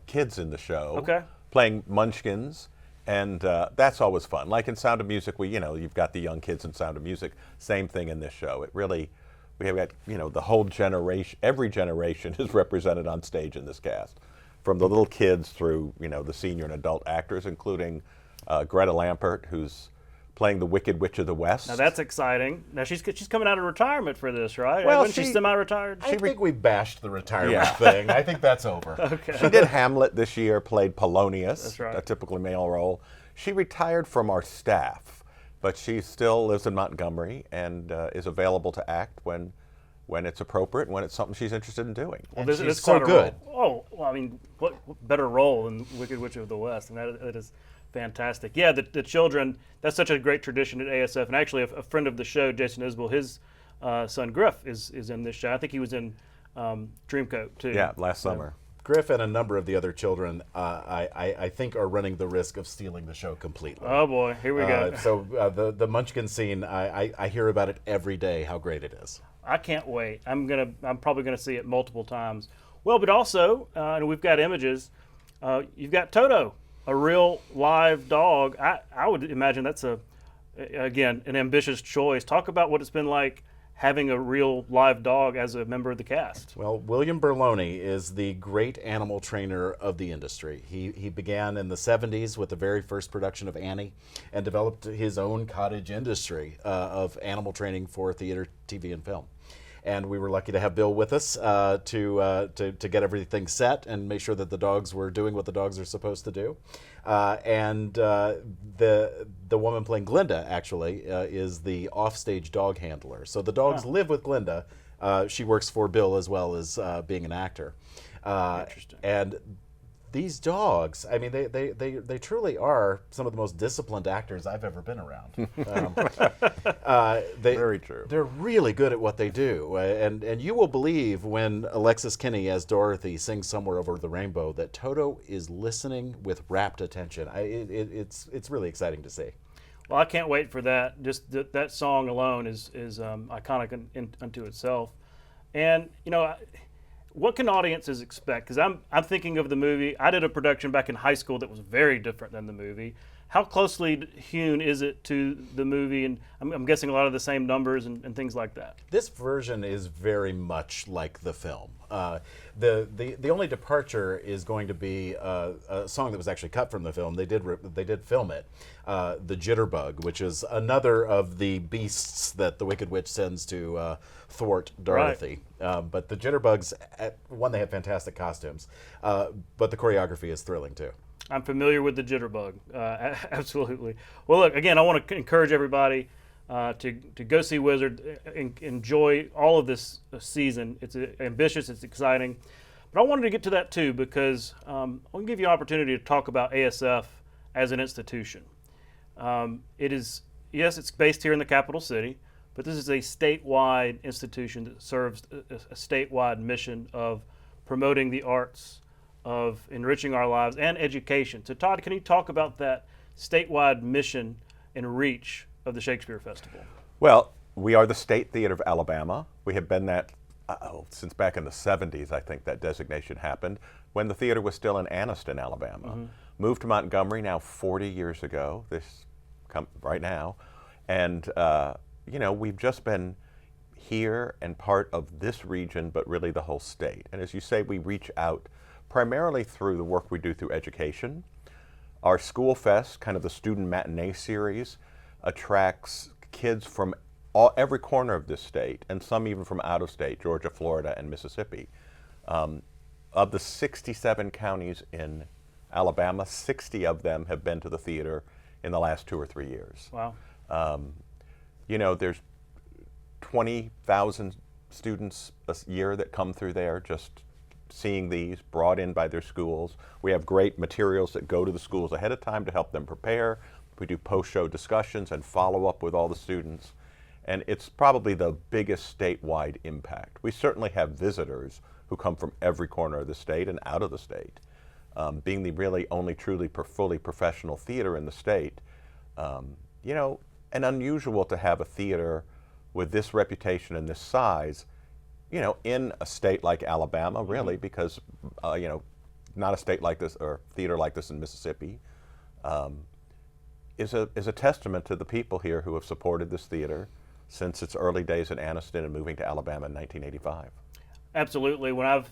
Speaker 22: kids in the show,
Speaker 1: Okay.
Speaker 22: playing Munchkins, And that's always fun. Like in Sound of Music, you've got the young kids in Sound of Music. Same thing in this show. It really, we have got, the whole generation, every generation is represented on stage in this cast. From the little kids through, the senior and adult actors, including Greta Lampert, who's playing the Wicked Witch of the West.
Speaker 1: Now that's exciting. Now she's coming out of retirement for this, right?
Speaker 22: Well,
Speaker 1: She's semi-retired.
Speaker 2: I think we bashed the retirement thing. I think that's over.
Speaker 1: Okay.
Speaker 22: She did Hamlet this year, played Polonius,
Speaker 1: That's right.
Speaker 22: a typically male role. She retired from our staff, but she still lives in Montgomery and is available to act when it's appropriate, when it's something she's interested in doing.
Speaker 1: Well,
Speaker 2: And
Speaker 1: this
Speaker 2: she's
Speaker 1: is
Speaker 2: so
Speaker 1: quite a
Speaker 2: good.
Speaker 1: role. Oh, well, I mean, what better role than Wicked Witch of the West? And that is fantastic. Yeah, the children, that's such a great tradition at ASF. And actually, a friend of the show, Jason Isbell, his son Griff is in this show. I think he was in Dreamcoat, too.
Speaker 22: Yeah, last summer.
Speaker 2: Griff and a number of the other children, I think, are running the risk of stealing the show completely.
Speaker 1: Oh, boy. Here we go.
Speaker 2: So the Munchkin scene, I hear about it every day, how great it is.
Speaker 1: I can't wait. I'm probably gonna see it multiple times. Well, but also, and we've got images. You've got Toto, a real live dog. I would imagine that's again an ambitious choice. Talk about what it's been like having a real live dog as a member of the cast.
Speaker 2: Well, William Berloni is the great animal trainer of the industry. He began in the 70s with the very first production of Annie and developed his own cottage industry of animal training for theater, TV, and film. And we were lucky to have Bill with us to get everything set and make sure that the dogs were doing what the dogs are supposed to do. And the woman playing Glinda actually is the offstage dog handler. So the dogs live with Glinda. She works for Bill as well as being an actor.
Speaker 1: Interesting.
Speaker 2: And these dogs, I mean, they truly are some of the most disciplined actors I've ever been around.
Speaker 22: Very true.
Speaker 2: They're really good at what they do. And you will believe when Alexis Kinney as Dorothy sings Somewhere Over the Rainbow that Toto is listening with rapt attention. It's really exciting to see.
Speaker 1: Well, I can't wait for that. Just that song alone is iconic unto itself. And what can audiences expect? Because I'm thinking of the movie. I did a production back in high school that was very different than the movie. How closely hewn is it to the movie? And I'm guessing a lot of the same numbers and things like that.
Speaker 2: This version is very much like the film. The only departure is going to be a song that was actually cut from the film. They did film it. The Jitterbug, which is another of the beasts that the Wicked Witch sends to thwart Dorothy. Right. But the Jitterbugs, one, they have fantastic costumes, but the choreography is thrilling too.
Speaker 1: I'm familiar with the Jitterbug, absolutely. Well, look, again, I want to encourage everybody to go see Wizard, enjoy all of this season. It's ambitious, it's exciting. But I wanted to get to that too because I want to give you an opportunity to talk about ASF as an institution. It's based here in the capital city, but this is a statewide institution that serves a statewide mission of promoting the arts, of enriching our lives, and education. So Todd, can you talk about that statewide mission and reach of the Shakespeare Festival?
Speaker 22: Well, we are the State Theater of Alabama. We have been that since back in the 70s, I think that designation happened, when the theater was still in Anniston, Alabama. Mm-hmm. Moved to Montgomery now 40 years ago, right now. And, we've just been here and part of this region, but really the whole state. And as you say, we reach out primarily through the work we do through education. Our School Fest, kind of the student matinee series, attracts kids from every corner of this state, and some even from out of state, Georgia, Florida, and Mississippi. Of the 67 counties in Alabama, 60 of them have been to the theater in the last 2 or 3 years.
Speaker 1: Wow.
Speaker 22: There's 20,000 students a year that come through there just seeing these, brought in by their schools. We have great materials that go to the schools ahead of time to help them prepare. We do post-show discussions and follow up with all the students. And it's probably the biggest statewide impact. We certainly have visitors who come from every corner of the state and out of the state. Being the really only truly fully professional theater in the state, and unusual to have a theater with this reputation and this size, in a state like Alabama, really, because, not a state like this or theater like this in Mississippi. is a testament to the people here who have supported this theater since its early days in Anniston and moving to Alabama in 1985.
Speaker 1: Absolutely. When I've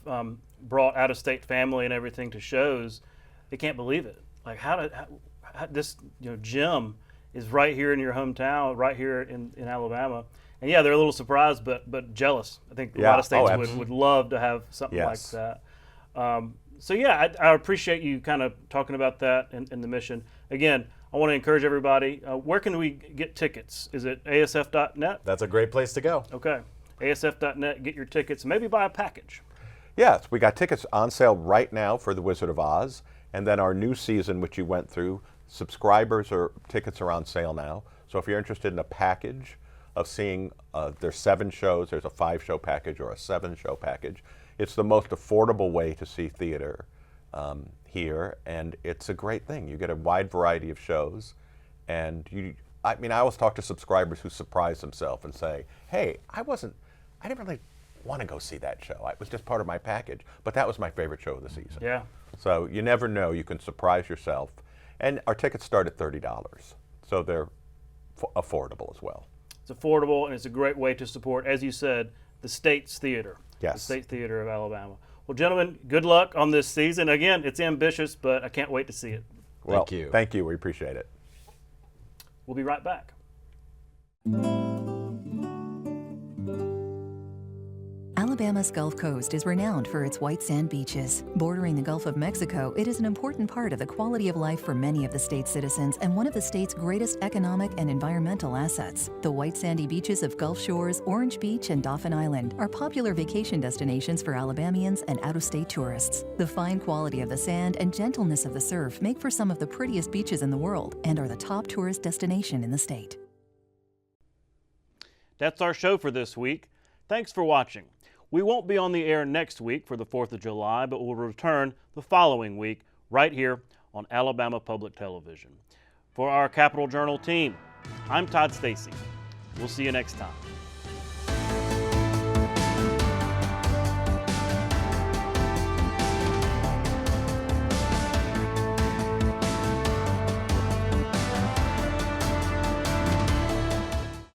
Speaker 1: brought out-of-state family and everything to shows, they can't believe it. Like how this gym is right here in your hometown, right here in Alabama. And yeah, they're a little surprised, but jealous. I think a lot of states would love to have something like that. So yeah, I appreciate you kind of talking about that and the mission. Again, I want to encourage everybody, where can we get tickets? Is it asf.net?
Speaker 2: That's a great place to go.
Speaker 1: Okay, asf.net, get your tickets, maybe buy a package.
Speaker 22: Yes, we got tickets on sale right now for The Wizard of Oz, and then our new season, which you went through, tickets are on sale now. So if you're interested in a package of seeing, there's 7 shows, there's a 5-show package or a 7-show package. It's the most affordable way to see theater here, and it's a great thing. You get a wide variety of shows, and I always talk to subscribers who surprise themselves and say, hey, I didn't really want to go see that show. It was just part of my package, but that was my favorite show of the season.
Speaker 1: Yeah.
Speaker 22: So you never know, you can surprise yourself. And our tickets start at $30, so they're affordable as well.
Speaker 1: It's affordable, and it's a great way to support, as you said, the state's theater.
Speaker 22: Yes.
Speaker 1: The State Theater of Alabama. Well, gentlemen, good luck on this season. Again, it's ambitious, but I can't wait to see it.
Speaker 22: Well, thank you. We appreciate it.
Speaker 1: We'll be right back.
Speaker 3: Alabama's Gulf Coast is renowned for its white sand beaches. Bordering the Gulf of Mexico, it is an important part of the quality of life for many of the state's citizens and one of the state's greatest economic and environmental assets. The white sandy beaches of Gulf Shores, Orange Beach, and Dauphin Island are popular vacation destinations for Alabamians and out-of-state tourists. The fine quality of the sand and gentleness of the surf make for some of the prettiest beaches in the world and are the top tourist destination in the state.
Speaker 1: That's our show for this week. Thanks for watching. We won't be on the air next week for the 4th of July, but we'll return the following week right here on Alabama Public Television. For our Capital Journal team, I'm Todd Stacy. We'll see you next time.